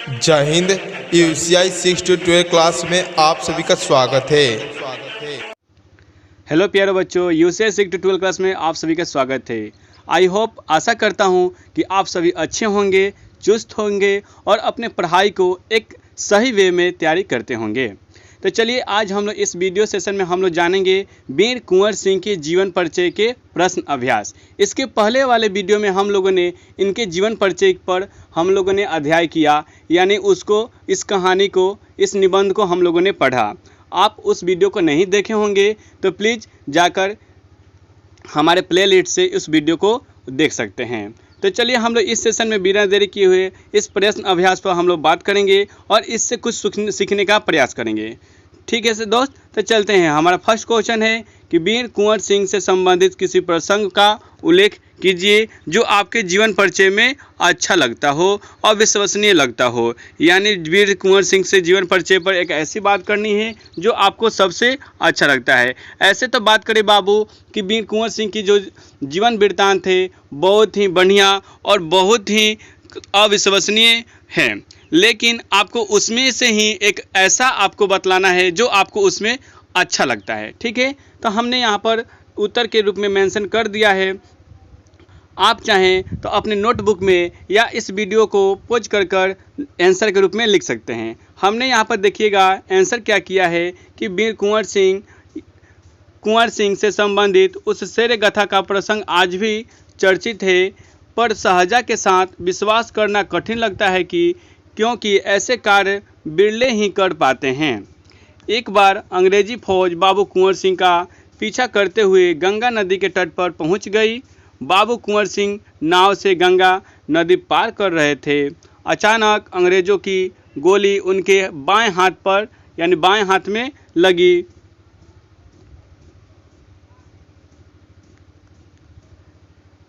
जय Hind. UCI 6 to 12 class में आप सभी का स्वागत है। हेलो प्यारे बच्चों, यूसीआई 6 to 12 क्लास में आप सभी का स्वागत है। आई होप, आशा करता हूँ कि आप सभी अच्छे होंगे, चुस्त होंगे और अपने पढ़ाई को एक सही वे में तैयारी करते होंगे। तो चलिए, आज हम लोग इस वीडियो सेशन में हम लोग जानेंगे वीर कुंवर सिंह के जीवन परिचय के प्रश्न अभ्यास। इसके पहले वाले वीडियो में हम लोगों ने इनके जीवन परिचय पर हम लोगों ने अध्याय किया, यानी उसको, इस कहानी को, इस निबंध को हम लोगों ने पढ़ा। आप उस वीडियो को नहीं देखे होंगे तो प्लीज़ जाकर हमारे प्लेलिस्ट से उस वीडियो को देख सकते हैं। तो चलिए, हम लोग इस सेशन में बिना देरी किए हुए इस प्रश्न अभ्यास पर हम लोग बात करेंगे और इससे कुछ सीखने का प्रयास करेंगे। ठीक है से दोस्त, तो चलते हैं। हमारा फर्स्ट क्वेश्चन है कि वीर कुंवर सिंह से संबंधित किसी प्रसंग का उल्लेख कीजिए जो आपके जीवन परिचय में अच्छा लगता हो और विश्वसनीय लगता हो। यानी वीर कुंवर सिंह से जीवन परिचय पर एक ऐसी बात करनी है जो आपको सबसे अच्छा लगता है। ऐसे तो बात करें बाबू कि वीर कुंवर सिंह की जो जीवन वृत्तांत थे बहुत ही बढ़िया और बहुत ही अविश्वसनीय हैं, लेकिन आपको उसमें से ही एक ऐसा आपको बतलाना है जो आपको उसमें अच्छा लगता है। ठीक है, तो हमने यहाँ पर उत्तर के रूप में मेंशन कर दिया है। आप चाहें तो अपने नोटबुक में या इस वीडियो को पॉज कर आंसर के रूप में लिख सकते हैं। हमने यहाँ पर देखिएगा आंसर क्या किया है कि वीर कुंवर सिंह से संबंधित उस शेर गाथा का प्रसंग आज भी चर्चित है, पर शहजा के साथ विश्वास करना कठिन लगता है क्योंकि ऐसे कार्य बिरले ही कर पाते हैं। एक बार अंग्रेजी फौज बाबू कुंवर सिंह का पीछा करते हुए गंगा नदी के तट पर पहुंच गई। बाबू कुंवर सिंह नाव से गंगा नदी पार कर रहे थे। अचानक अंग्रेज़ों की गोली उनके बाएं हाथ पर, यानी बाएं हाथ में लगी।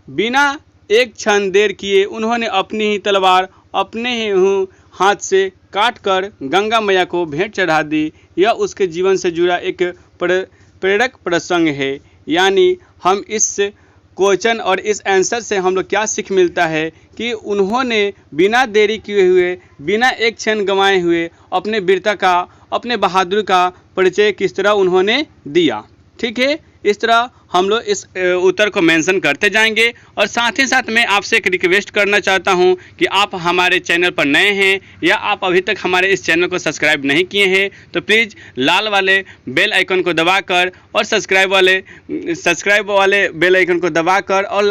बिना एक क्षण देर किए उन्होंने अपनी ही तलवार अपने ही हाथ से काटकर गंगा मैया को भेंट चढ़ा दी। यह उसके जीवन से जुड़ा एक प्रेरक प्रसंग है। यानी हम इस क्वेश्चन और इस आंसर से हम लोग क्या सीख मिलता है कि उन्होंने बिना देरी किए हुए, बिना एक क्षण गंवाए हुए अपने वीरता का, अपने बहादुरी का परिचय किस तरह उन्होंने दिया। ठीक है, इस तरह हम लोग इस उत्तर को मेंशन करते जाएंगे। और साथ ही साथ मैं आपसे एक रिक्वेस्ट करना चाहता हूं कि आप हमारे चैनल पर नए हैं या आप अभी तक हमारे इस चैनल को सब्सक्राइब नहीं किए हैं तो प्लीज़ लाल वाले बेल आइकन को दबाकर और सब्सक्राइब वाले बेल आइकन को दबाकर और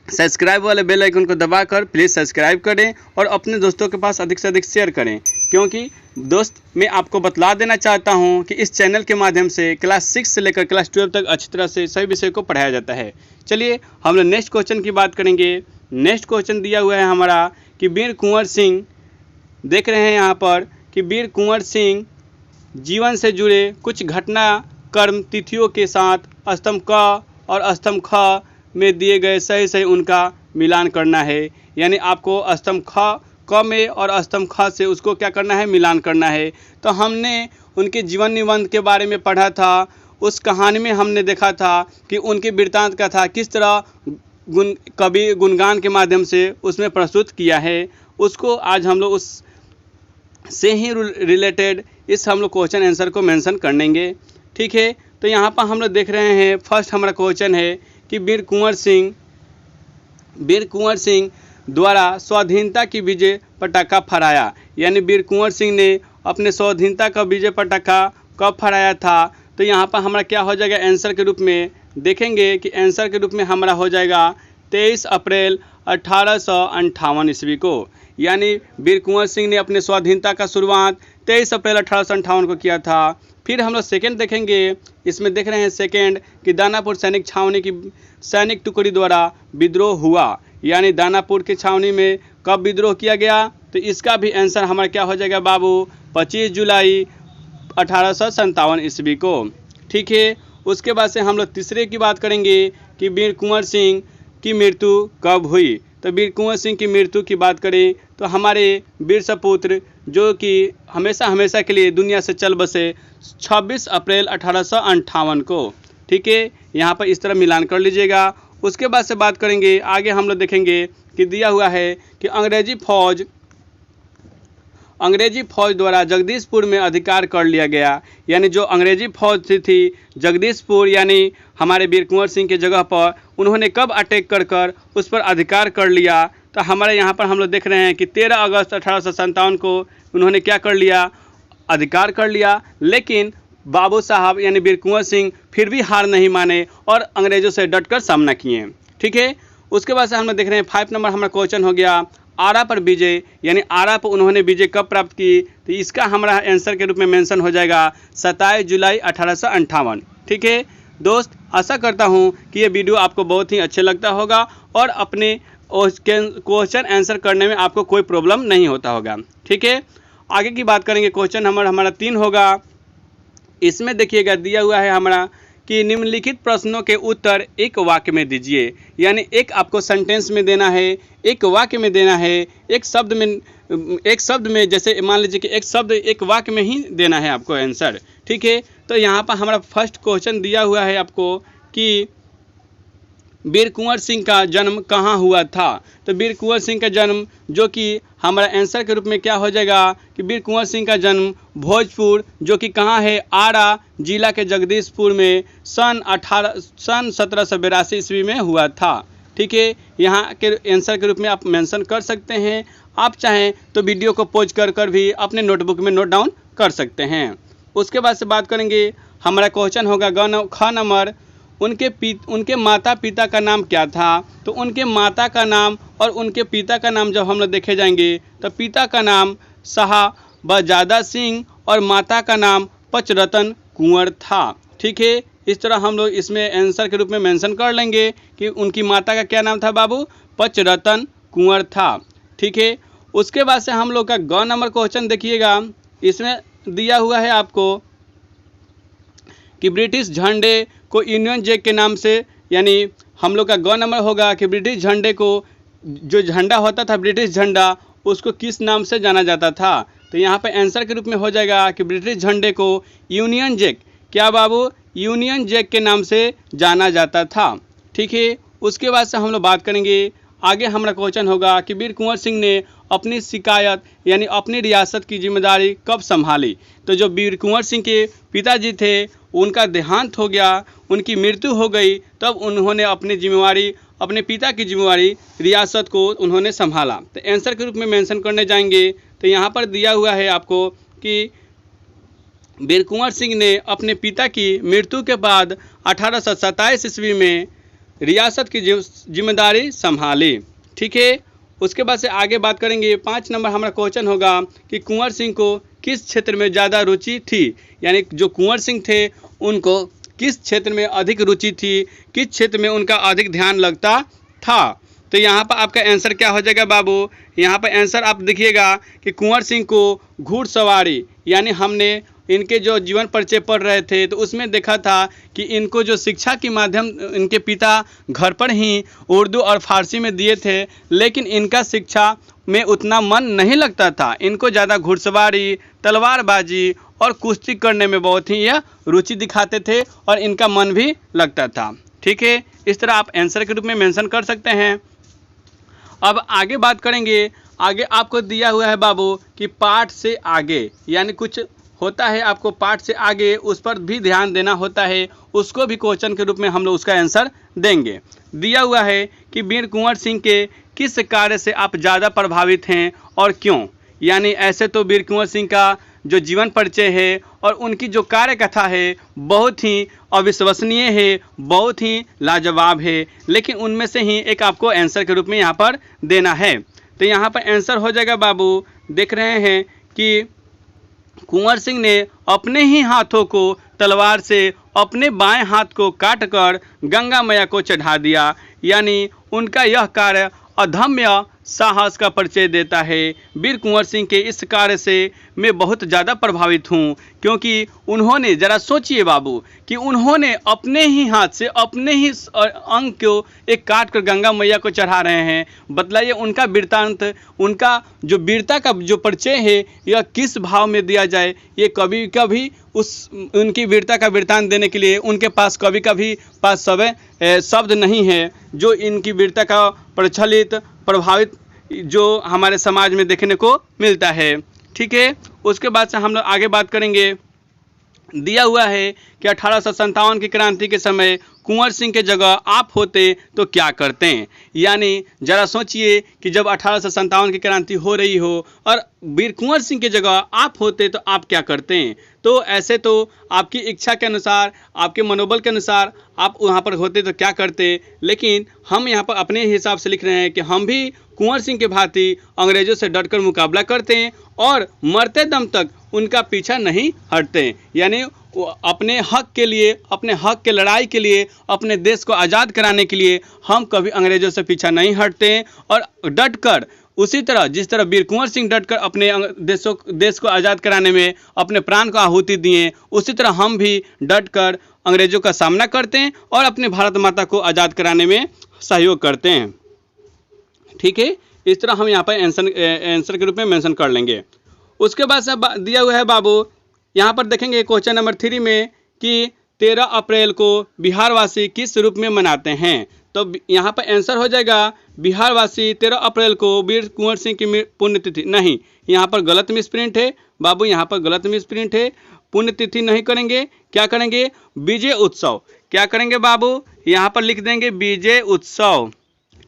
सब्सक्राइब वाले बेल आइकन को दबाकर प्लीज़ सब्सक्राइब करें और अपने दोस्तों के पास अधिक से अधिक शेयर करें। क्योंकि दोस्त, मैं आपको बतला देना चाहता हूं कि इस चैनल के माध्यम से क्लास 6 से लेकर क्लास 12 तक अच्छी तरह से सभी विषय को पढ़ाया जाता है। चलिए, हम लोग नेक्स्ट क्वेश्चन की बात करेंगे। नेक्स्ट क्वेश्चन दिया हुआ है हमारा कि वीर कुंवर सिंह, देख रहे हैं यहाँ पर कि वीर कुंवर सिंह जीवन से जुड़े कुछ घटना कर्म तिथियों के साथ स्तंभ क और स्तंभ ख में दिए गए सही उनका मिलान करना है। यानी आपको स्तंभ क में और स्तंभ ख से उसको क्या करना है, मिलान करना है। तो हमने उनके जीवन निबंध के बारे में पढ़ा था। उस कहानी में हमने देखा था कि उनके वृत्तांत का था किस तरह कवि गुणगान के माध्यम से उसमें प्रस्तुत किया है। उसको आज हम लोग उस से ही रिलेटेड इस हम लोग क्वेश्चन आंसर को मेंशन करेंगे। ठीक है, तो यहाँ पर हम लोग देख रहे हैं फर्स्ट हमारा क्वेश्चन है कि वीर कुंवर सिंह द्वारा स्वाधीनता की विजय पटाखा फहराया। यानी वीर कुंवर सिंह ने अपने स्वाधीनता का विजय पटाखा कब फहराया था। तो यहाँ पर हमारा क्या हो जाएगा, आंसर के रूप में देखेंगे कि आंसर के रूप में हमारा हो जाएगा 23 अप्रैल 1858 ईस्वी को। यानी वीर कुंवर सिंह ने अपने स्वाधीनता का शुरुआत 23 अप्रैल 1858 को किया था। फिर हम लोग सेकेंड देखेंगे। इसमें देख रहे हैं सेकेंड कि दानापुर सैनिक छावनी की सैनिक टुकड़ी द्वारा विद्रोह हुआ। यानी दानापुर की छावनी में कब विद्रोह किया गया, तो इसका भी आंसर हमारा क्या हो जाएगा बाबू, 25 जुलाई 1857 ईस्वी को। ठीक है, उसके बाद से हम लोग तीसरे की बात करेंगे कि वीर कुंवर सिंह की मृत्यु कब हुई। तो वीर कुंवर सिंह की मृत्यु की बात करें तो हमारे वीर सपूत्र जो कि हमेशा के लिए दुनिया से चल बसे 26 अप्रैल 1858 को। ठीक है, यहाँ पर इस तरह मिलान कर लीजिएगा। उसके बाद से बात करेंगे आगे, हम लोग देखेंगे कि दिया हुआ है कि अंग्रेजी फौज अंग्रेजी फौज द्वारा जगदीशपुर में अधिकार कर लिया गया। यानी जो अंग्रेजी फौज थी जगदीशपुर यानी हमारे वीर कुंवर सिंह की जगह पर उन्होंने कब अटैक कर उस पर अधिकार कर लिया। तो हमारे यहाँ पर हम लोग देख रहे हैं कि 13 अगस्त 1857 को उन्होंने क्या कर लिया, अधिकार कर लिया। लेकिन बाबू साहब यानी वीर कुंवर सिंह फिर भी हार नहीं माने और अंग्रेज़ों से डटकर सामना किए। ठीक है, उसके बाद से हम लोग देख रहे हैं 5 नंबर हमारा क्वेश्चन हो गया आरा पर विजय, यानी आरा पर उन्होंने विजय कब प्राप्त की। तो इसका हमारा आंसर के रूप में मेंशन हो जाएगा 27 जुलाई 1858। ठीक है दोस्त, आशा करता हूँ कि ये वीडियो आपको बहुत ही अच्छा लगता होगा और अपने क्वेश्चन आंसर करने में आपको कोई प्रॉब्लम नहीं होता होगा। ठीक है, आगे की बात करेंगे। क्वेश्चन नंबर हमारा 3 होगा। इसमें देखिएगा दिया हुआ है हमारा कि निम्नलिखित प्रश्नों के उत्तर एक वाक्य में दीजिए। यानी एक आपको सेंटेंस में देना है, एक वाक्य में देना है, एक शब्द में जैसे मान लीजिए कि एक शब्द एक वाक्य में ही देना है आपको आंसर। ठीक है, तो यहाँ पर हमारा फर्स्ट क्वेश्चन दिया हुआ है आपको कि वीर कुंवर सिंह का जन्म कहाँ हुआ था। तो वीर कुंवर सिंह का जन्म जो कि हमारा आंसर के रूप में क्या हो जाएगा कि वीर कुंवर सिंह का जन्म भोजपुर जो कि कहाँ है, आरा जिला के जगदीशपुर में सन 1782 ईस्वी में हुआ था। ठीक है, यहाँ के आंसर के रूप में आप मेंशन कर सकते हैं। आप चाहें तो वीडियो को पॉज कर भी अपने नोटबुक में नोट डाउन कर सकते हैं। उसके बाद से बात करेंगे, हमारा क्वेश्चन होगा ख नंबर, उनके माता पिता का नाम क्या था। तो उनके माता का नाम और उनके पिता का नाम जब हम लोग देखे जाएंगे तो पिता का नाम शाहबजादा सिंह और माता का नाम पचरतन कुंवर था। ठीक है, इस तरह हम लोग इसमें आंसर के रूप में मेंशन कर लेंगे कि उनकी माता का क्या नाम था बाबू, पचरतन कुंवर था। ठीक है, उसके बाद से हम लोग का ग नंबर क्वेश्चन देखिएगा। इसमें दिया हुआ है आपको कि ब्रिटिश झंडे को यूनियन जैक के नाम से, यानी हम लोग का ग नंबर होगा कि ब्रिटिश झंडे को, जो झंडा होता था ब्रिटिश झंडा, उसको किस नाम से जाना जाता था। तो यहाँ पे आंसर के रूप में हो जाएगा कि ब्रिटिश झंडे को यूनियन जैक, क्या बाबू, यूनियन जैक के नाम से जाना जाता था। ठीक है, उसके बाद से हम लोग बात करेंगे। आगे हमारा क्वेश्चन होगा कि वीर कुंवर सिंह ने अपनी शिकायत यानी अपनी रियासत की जिम्मेदारी कब संभाली। तो जो वीर कुंवर सिंह के पिताजी थे उनका देहांत हो गया, उनकी मृत्यु हो गई, तब उन्होंने अपनी जिम्मेवारी, अपने पिता की जिम्मेवारी रियासत को उन्होंने संभाला। तो आंसर के रूप में मेंशन करने जाएंगे तो यहाँ पर दिया हुआ है आपको कि वीर कुंवर सिंह ने अपने पिता की मृत्यु के बाद 1827 ईस्वी में रियासत की जिम्मेदारी संभाली। ठीक है, उसके बाद से आगे बात करेंगे। 5 नंबर हमारा क्वेश्चन होगा कि कुंवर सिंह को किस क्षेत्र में ज़्यादा रुचि थी। यानी जो कुंवर सिंह थे उनको किस क्षेत्र में अधिक रुचि थी, किस क्षेत्र में उनका अधिक ध्यान लगता था। तो यहाँ पर आपका आंसर क्या हो जाएगा बाबू, यहाँ पर आंसर आप देखिएगा कि कुंवर सिंह को घुड़सवारी, यानी हमने इनके जो जीवन परिचय पढ़ रहे थे तो उसमें देखा था कि इनको जो शिक्षा के माध्यम इनके पिता घर पर ही उर्दू और फारसी में दिए थे, लेकिन इनका शिक्षा में उतना मन नहीं लगता था। इनको ज़्यादा घुड़सवारी, तलवारबाजी और कुश्ती करने में बहुत ही यह रुचि दिखाते थे और इनका मन भी लगता था। ठीक है, इस तरह आप आंसर के रूप में मेंशन कर सकते हैं। अब आगे बात करेंगे। आगे आपको दिया हुआ है बाबू कि पाठ से आगे, यानी कुछ होता है आपको पाठ से आगे, उस पर भी ध्यान देना होता है, उसको भी क्वेश्चन के रूप में हम लोग उसका आंसर देंगे। दिया हुआ है कि वीर कुंवर सिंह के किस कार्य से आप ज़्यादा प्रभावित हैं और क्यों। यानी ऐसे तो वीर कुंवर सिंह का जो जीवन परिचय है और उनकी जो कार्य कथा है बहुत ही अविश्वसनीय है, बहुत ही लाजवाब है, लेकिन उनमें से ही एक आपको आंसर के रूप में यहाँ पर देना है। तो यहाँ पर आंसर हो जाएगा बाबू, देख रहे हैं कि कुंवर सिंह ने अपने ही हाथों को तलवार से अपने बाएं हाथ को काटकर गंगा मैया को चढ़ा दिया। यानी उनका यह कार्य अदम्य साहस का परिचय देता है। वीर कुंवर सिंह के इस कार्य से मैं बहुत ज़्यादा प्रभावित हूँ, क्योंकि उन्होंने, ज़रा सोचिए बाबू, कि उन्होंने अपने ही हाथ से अपने ही अंग को एक काट कर गंगा मैया को चढ़ा रहे हैं। बतलाइए उनका वृत्तांत, उनका जो वीरता का जो परिचय है यह किस भाव में दिया जाए। ये कभी कभी उनकी वीरता का वृत्तांत देने के लिए उनके पास कभी पास शब्द नहीं है, जो इनकी वीरता का प्रचलित प्रभावित जो हमारे समाज में देखने को मिलता है। ठीक है। उसके बाद से हम लोग आगे बात करेंगे। दिया हुआ है कि 1857 की क्रांति के समय कुंवर सिंह के जगह आप होते तो क्या करते हैं। यानी जरा सोचिए कि जब 1857 की क्रांति हो रही हो और वीर कुंवर सिंह के जगह आप होते तो आप क्या करते हैं। तो ऐसे तो आपकी इच्छा के अनुसार, आपके मनोबल के अनुसार आप वहाँ पर होते तो क्या करते, लेकिन हम यहाँ पर अपने हिसाब से लिख रहे हैं कि हम भी कुंवर सिंह के भांति अंग्रेजों से डटकर मुकाबला करते हैं और मरते दम तक उनका पीछा नहीं हटते। यानी अपने हक के लिए, अपने हक के लड़ाई के लिए, अपने देश को आज़ाद कराने के लिए हम कभी अंग्रेजों से पीछा नहीं हटते और डटकर उसी तरह जिस तरह वीर कुंवर सिंह डटकर अपने देश को आज़ाद कराने में अपने प्राण को आहुति दिए, उसी तरह हम भी डटकर अंग्रेजों का सामना करते हैं और अपने भारत माता को आज़ाद कराने में सहयोग करते हैं। ठीक है, इस तरह हम यहाँ पर आंसर के रूप में मेंशन कर लेंगे। उसके बाद से दिया हुआ है बाबू, यहाँ पर देखेंगे क्वेश्चन नंबर 3 में कि 13 अप्रैल को बिहारवासी किस रूप में मनाते हैं। तो यहाँ पर आंसर हो जाएगा बिहारवासी 13 अप्रैल को वीर कुंवर सिंह की पुण्यतिथि। नहीं, यहाँ पर गलत मिसप्रिंट है बाबू, यहाँ पर गलत मिसप्रिंट है। पुण्यतिथि नहीं करेंगे, क्या करेंगे, विजय उत्सव। क्या करेंगे बाबू, यहाँ पर लिख देंगे विजय उत्सव।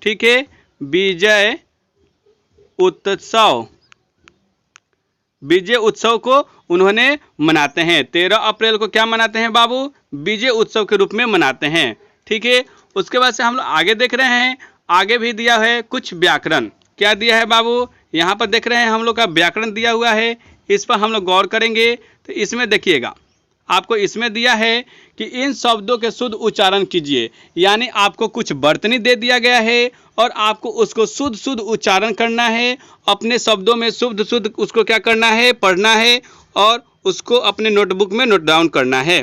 ठीक है, विजय उत्सव। विजय उत्सव को उन्होंने मनाते हैं। 13 अप्रैल को क्या मनाते हैं बाबू, विजय उत्सव के रूप में मनाते हैं। ठीक है, उसके बाद से हम लोग आगे देख रहे हैं। आगे भी दिया है कुछ व्याकरण। क्या दिया है बाबू, यहाँ पर देख रहे हैं हम लोग का व्याकरण दिया हुआ है, इस पर हम लोग गौर करेंगे। तो इसमें देखिएगा, आपको इसमें दिया है कि इन शब्दों के शुद्ध उच्चारण कीजिए। यानी आपको कुछ वर्तनी दे दिया गया है और आपको उसको शुद्ध शुद्ध उच्चारण करना है, अपने शब्दों में शुद्ध शुद्ध उसको क्या करना है, पढ़ना है और उसको अपने नोटबुक में नोट डाउन करना है।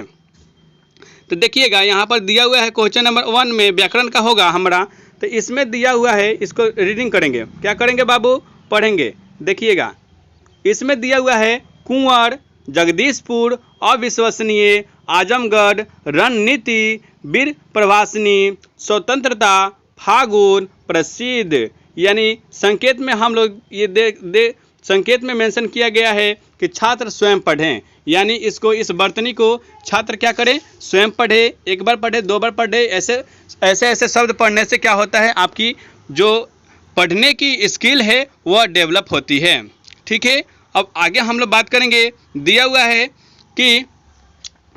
तो देखिएगा यहाँ पर दिया हुआ है क्वेश्चन नंबर 1 में व्याकरण का होगा हमारा। तो इसमें दिया हुआ है, इसको रीडिंग करेंगे। क्या करेंगे बाबू, पढ़ेंगे। देखिएगा, इसमें दिया हुआ है कुंवर, जगदीशपुर, अविश्वसनीय, आजमगढ़, रणनीति, वीर प्रवासिनी, स्वतंत्रता, फागुन, प्रसिद्ध। यानी संकेत में हम लोग ये संकेत में मेंशन किया गया है कि छात्र स्वयं पढ़ें। यानी इसको, इस वर्तनी को छात्र क्या करें, स्वयं पढ़े। एक बार पढ़े, 2 बार पढ़े, ऐसे शब्द पढ़ने से क्या होता है, आपकी जो पढ़ने की स्किल है वह डेवलप होती है। ठीक है, अब आगे हम लोग बात करेंगे। दिया हुआ है कि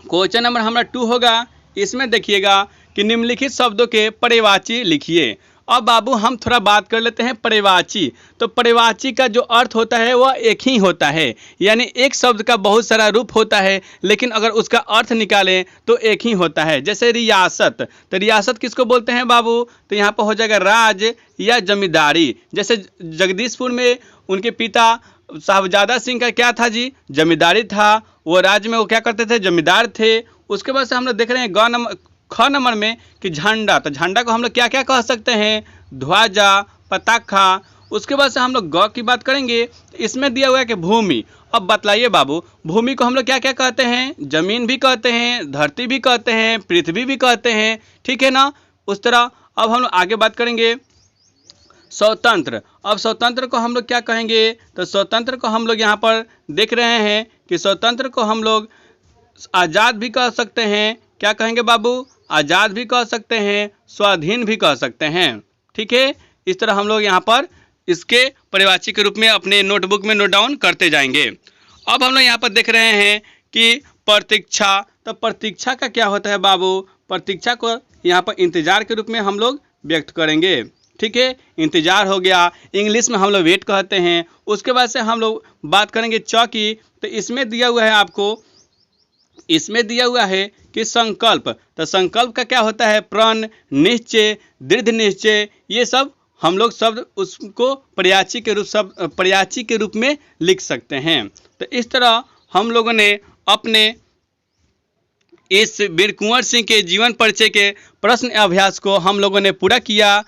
क्वेश्चन नंबर हमारा 2 होगा। इसमें देखिएगा कि निम्नलिखित शब्दों के पर्यायवाची लिखिए। अब बाबू हम थोड़ा बात कर लेते हैं पर्यायवाची। तो पर्यायवाची का जो अर्थ होता है वह एक ही होता है। यानी एक शब्द का बहुत सारा रूप होता है, लेकिन अगर उसका अर्थ निकालें तो एक ही होता है। जैसे रियासत, तो रियासत किसको बोलते हैं बाबू, तो यहाँ पर हो जाएगा राज या जमींदारी। जैसे जगदीशपुर में उनके पिता साहबजादा सिंह का क्या था जी, जमींदारी था। वो राज्य में वो क्या करते थे, जमींदार थे। उसके बाद से हम लोग देख रहे हैं ख नंबर में कि झंडा। तो झंडा को हम लोग क्या क्या कह सकते हैं, ध्वजा, पताखा। उसके बाद से हम लोग ग की बात करेंगे। तो इसमें दिया हुआ है कि भूमि। अब बतलाइए बाबू, भूमि को हम लोग क्या क्या कहते हैं, जमीन भी कहते हैं, धरती भी कहते हैं, पृथ्वी भी कहते हैं। ठीक है ना, उस तरह। अब हम लोग आगे बात करेंगे स्वतंत्र। अब स्वतंत्र को हम लोग क्या कहेंगे, तो स्वतंत्र को हम लोग यहाँ पर देख रहे हैं कि स्वतंत्र को हम लोग आज़ाद भी कह सकते हैं। क्या कहेंगे बाबू, आज़ाद भी कह सकते हैं, स्वाधीन भी कह सकते हैं। ठीक है, इस तरह हम लोग यहाँ पर इसके पर्यायवाची के रूप में अपने नोटबुक में नोट डाउन करते जाएंगे। अब हम लोग यहाँ पर देख रहे हैं कि प्रतीक्षा। तो प्रतीक्षा का क्या होता है बाबू, प्रतीक्षा को यहाँ पर इंतजार के रूप में हम लोग व्यक्त करेंगे। ठीक है, इंतजार हो गया, इंग्लिश में हम लोग वेट कहते हैं। उसके बाद से हम लोग बात करेंगे चौकी। तो इसमें दिया हुआ है आपको, इसमें दिया हुआ है कि संकल्प। तो संकल्प का क्या होता है, प्रण, निश्चय, दृढ़ निश्चय। ये सब हम लोग शब्द उसको पर्यायवाची के रूप में लिख सकते हैं। तो इस तरह हम लोगों ने अपने इस वीर कुंवर सिंह के जीवन परिचय के प्रश्न अभ्यास को हम लोगों ने पूरा किया।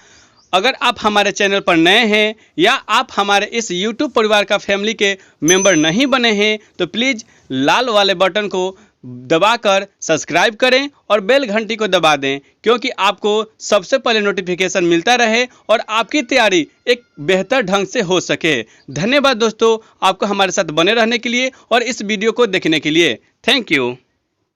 अगर आप हमारे चैनल पर नए हैं या आप हमारे इस YouTube परिवार का फैमिली के मेंबर नहीं बने हैं तो प्लीज़ लाल वाले बटन को दबाकर सब्सक्राइब करें और बेल घंटी को दबा दें, क्योंकि आपको सबसे पहले नोटिफिकेशन मिलता रहे और आपकी तैयारी एक बेहतर ढंग से हो सके। धन्यवाद दोस्तों, आपको हमारे साथ बने रहने के लिए और इस वीडियो को देखने के लिए। Thank you.